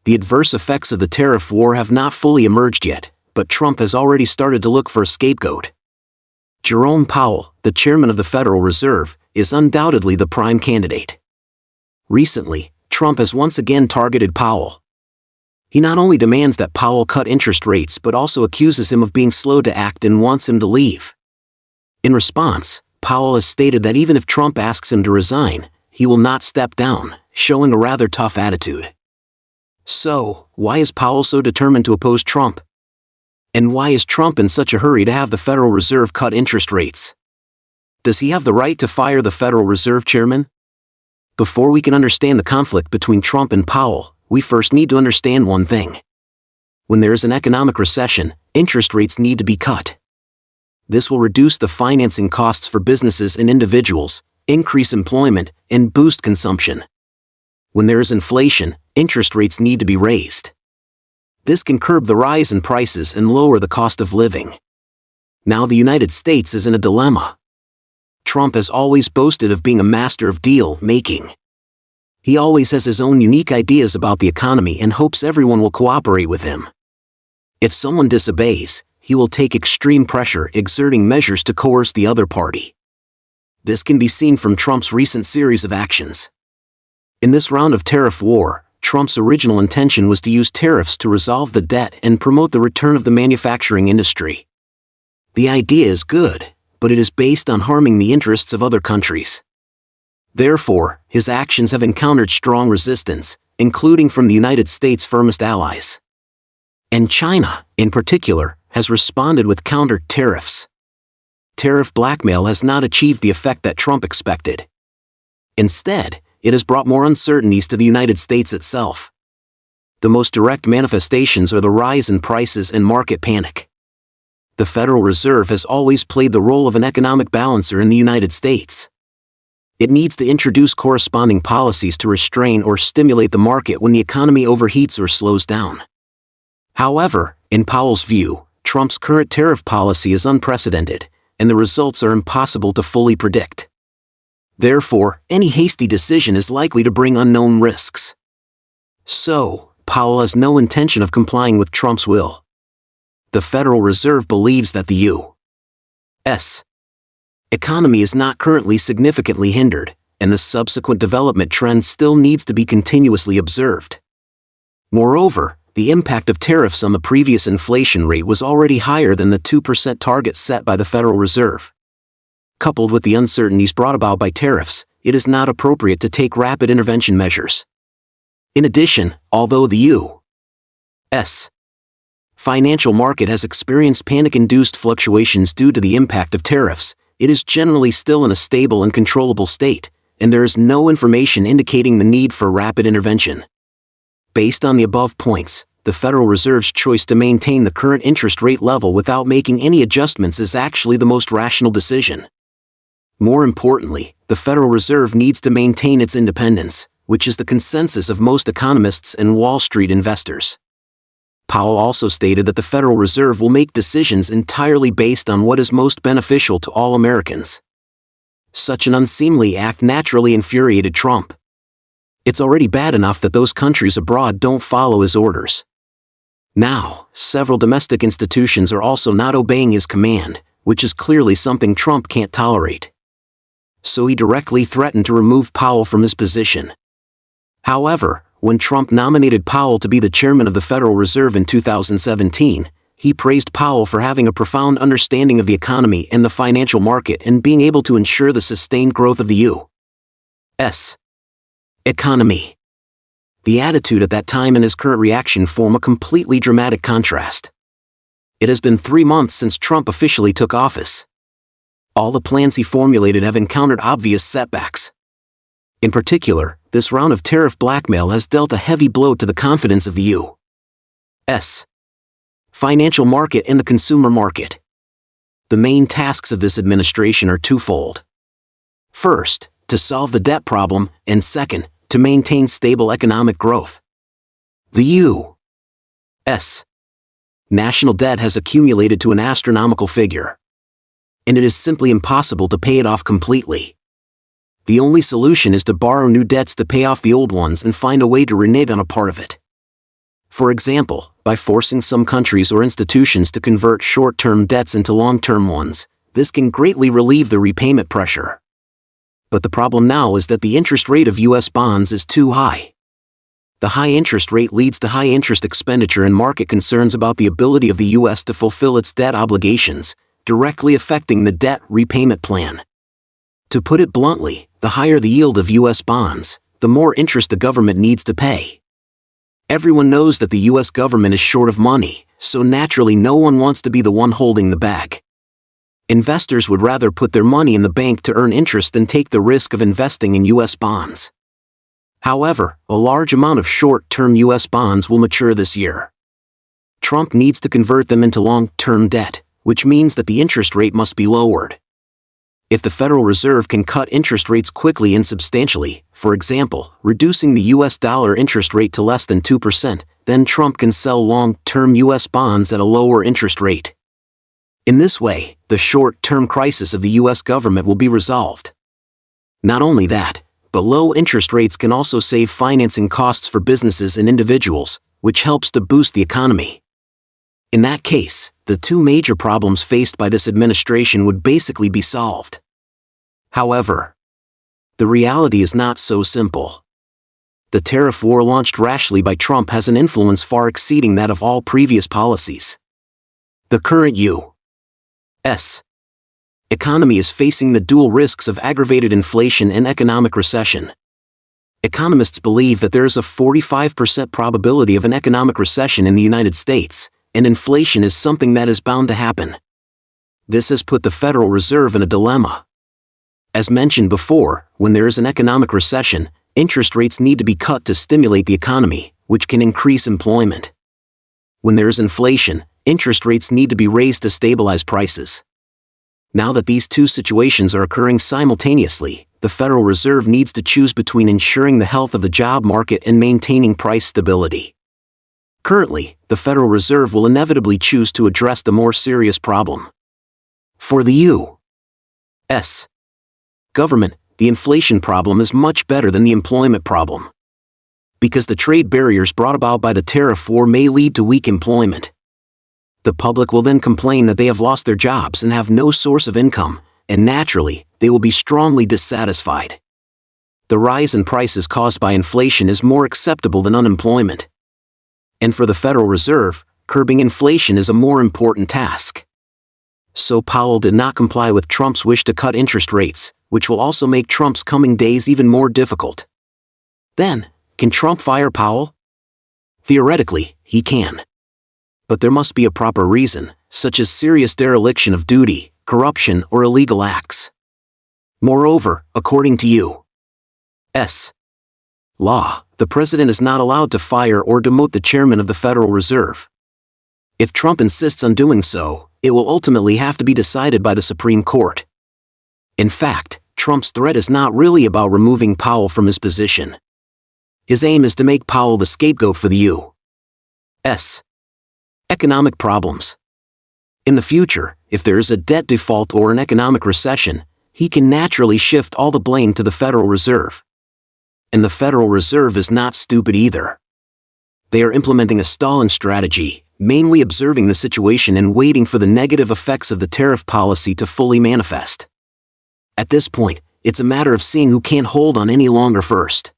The adverse effects of the tariff war have not fully emerged yet, but Trump has already started to look for a scapegoat. Jerome Powell, the chairman of the Federal Reserve, is undoubtedly the prime candidate. Recently, Trump has once again targeted Powell. He not only demands that Powell cut interest rates but also accuses him of being slow to act and wants him to leave. In response, Powell has stated that even if Trump asks him to resign, he will not step down, showing a rather tough attitude. So, why is Powell so determined to oppose Trump? And why is Trump in such a hurry to have the Federal Reserve cut interest rates? Does he have the right to fire the Federal Reserve chairman? Before we can understand the conflict between Trump and Powell, we first need to understand one thing. When there is an economic recession, interest rates need to be cut. This will reduce the financing costs for businesses and individuals, increase employment, and boost consumption. When there is inflation, interest rates need to be raised. This can curb the rise in prices and lower the cost of living. Now the United States is in a dilemma. Trump has always boasted of being a master of deal-making. He always has his own unique ideas about the economy and hopes everyone will cooperate with him. If someone disobeys, he will take extreme pressure, exerting measures to coerce the other party. This can be seen from Trump's recent series of actions. In this round of tariff war, Trump's original intention was to use tariffs to resolve the debt and promote the return of the manufacturing industry. The idea is good, but it is based on harming the interests of other countries. Therefore, his actions have encountered strong resistance, including from the United States' firmest allies. And China, in particular, has responded with counter-tariffs. Tariff blackmail has not achieved the effect that Trump expected. Instead, it has brought more uncertainties to the United States itself. The most direct manifestations are the rise in prices and market panic. The Federal Reserve has always played the role of an economic balancer in the United States. It needs to introduce corresponding policies to restrain or stimulate the market when the economy overheats or slows down. However, in Powell's view, Trump's current tariff policy is unprecedented, and the results are impossible to fully predict. Therefore, any hasty decision is likely to bring unknown risks. So, Powell has no intention of complying with Trump's will. The Federal Reserve believes that the U.S. economy is not currently significantly hindered, and the subsequent development trend still needs to be continuously observed. Moreover, the impact of tariffs on the previous inflation rate was already higher than the 2% target set by the Federal Reserve. Coupled with the uncertainties brought about by tariffs, it is not appropriate to take rapid intervention measures. In addition, although the U.S. financial market has experienced panic-induced fluctuations due to the impact of tariffs, it is generally still in a stable and controllable state, and there is no information indicating the need for rapid intervention. Based on the above points, the Federal Reserve's choice to maintain the current interest rate level without making any adjustments is actually the most rational decision. More importantly, the Federal Reserve needs to maintain its independence, which is the consensus of most economists and Wall Street investors. Powell also stated that the Federal Reserve will make decisions entirely based on what is most beneficial to all Americans. Such an unseemly act naturally infuriated Trump. It's already bad enough that those countries abroad don't follow his orders. Now, several domestic institutions are also not obeying his command, which is clearly something Trump can't tolerate. So he directly threatened to remove Powell from his position. However, when Trump nominated Powell to be the chairman of the Federal Reserve in 2017, he praised Powell for having a profound understanding of the economy and the financial market and being able to ensure the sustained growth of the U.S. economy. The attitude at that time and his current reaction form a completely dramatic contrast. It has been 3 months since Trump officially took office. All the plans he formulated have encountered obvious setbacks. In particular, this round of tariff blackmail has dealt a heavy blow to the confidence of the U.S. financial market and the consumer market. The main tasks of this administration are twofold. First, to solve the debt problem, and second, to maintain stable economic growth. The U.S. national debt has accumulated to an astronomical figure, and it is simply impossible to pay it off completely. The only solution is to borrow new debts to pay off the old ones and find a way to renege on a part of it. For example, by forcing some countries or institutions to convert short-term debts into long-term ones, this can greatly relieve the repayment pressure. But the problem now is that the interest rate of U.S. bonds is too high. The high interest rate leads to high interest expenditure and market concerns about the ability of the U.S. to fulfill its debt obligations, directly affecting the debt repayment plan. To put it bluntly, the higher the yield of U.S. bonds, the more interest the government needs to pay. Everyone knows that the U.S. government is short of money, so naturally no one wants to be the one holding the bag. Investors would rather put their money in the bank to earn interest than take the risk of investing in U.S. bonds. However, a large amount of short-term U.S. bonds will mature this year. Trump needs to convert them into long-term debt, which means that the interest rate must be lowered. If the Federal Reserve can cut interest rates quickly and substantially, for example, reducing the U.S. dollar interest rate to less than 2%, then Trump can sell long-term U.S. bonds at a lower interest rate. In this way, the short-term crisis of the U.S. government will be resolved. Not only that, but low interest rates can also save financing costs for businesses and individuals, which helps to boost the economy. In that case, the two major problems faced by this administration would basically be solved. However, the reality is not so simple. The tariff war launched rashly by Trump has an influence far exceeding that of all previous policies. The current U.S. economy is facing the dual risks of aggravated inflation and economic recession. Economists believe that there is a 45% probability of an economic recession in the United States, and inflation is something that is bound to happen. This has put the Federal Reserve in a dilemma. As mentioned before, when there is an economic recession, interest rates need to be cut to stimulate the economy, which can increase employment. When there is inflation, interest rates need to be raised to stabilize prices. Now that these two situations are occurring simultaneously, the Federal Reserve needs to choose between ensuring the health of the job market and maintaining price stability. Currently, the Federal Reserve will inevitably choose to address the more serious problem. For the U.S. government, the inflation problem is much better than the employment problem. Because the trade barriers brought about by the tariff war may lead to weak employment. The public will then complain that they have lost their jobs and have no source of income, and naturally, they will be strongly dissatisfied. The rise in prices caused by inflation is more acceptable than unemployment. And for the Federal Reserve, curbing inflation is a more important task. So Powell did not comply with Trump's wish to cut interest rates, which will also make Trump's coming days even more difficult. Then, can Trump fire Powell? Theoretically, he can. But there must be a proper reason, such as serious dereliction of duty, corruption, or illegal acts. Moreover, according to U.S. law, the president is not allowed to fire or demote the chairman of the Federal Reserve. If Trump insists on doing so, it will ultimately have to be decided by the Supreme Court. In fact, Trump's threat is not really about removing Powell from his position. His aim is to make Powell the scapegoat for the U.S. economic problems. In the future, if there is a debt default or an economic recession, he can naturally shift all the blame to the Federal Reserve. And the Federal Reserve is not stupid either. They are implementing a Stalin strategy, mainly observing the situation and waiting for the negative effects of the tariff policy to fully manifest. At this point, it's a matter of seeing who can't hold on any longer first.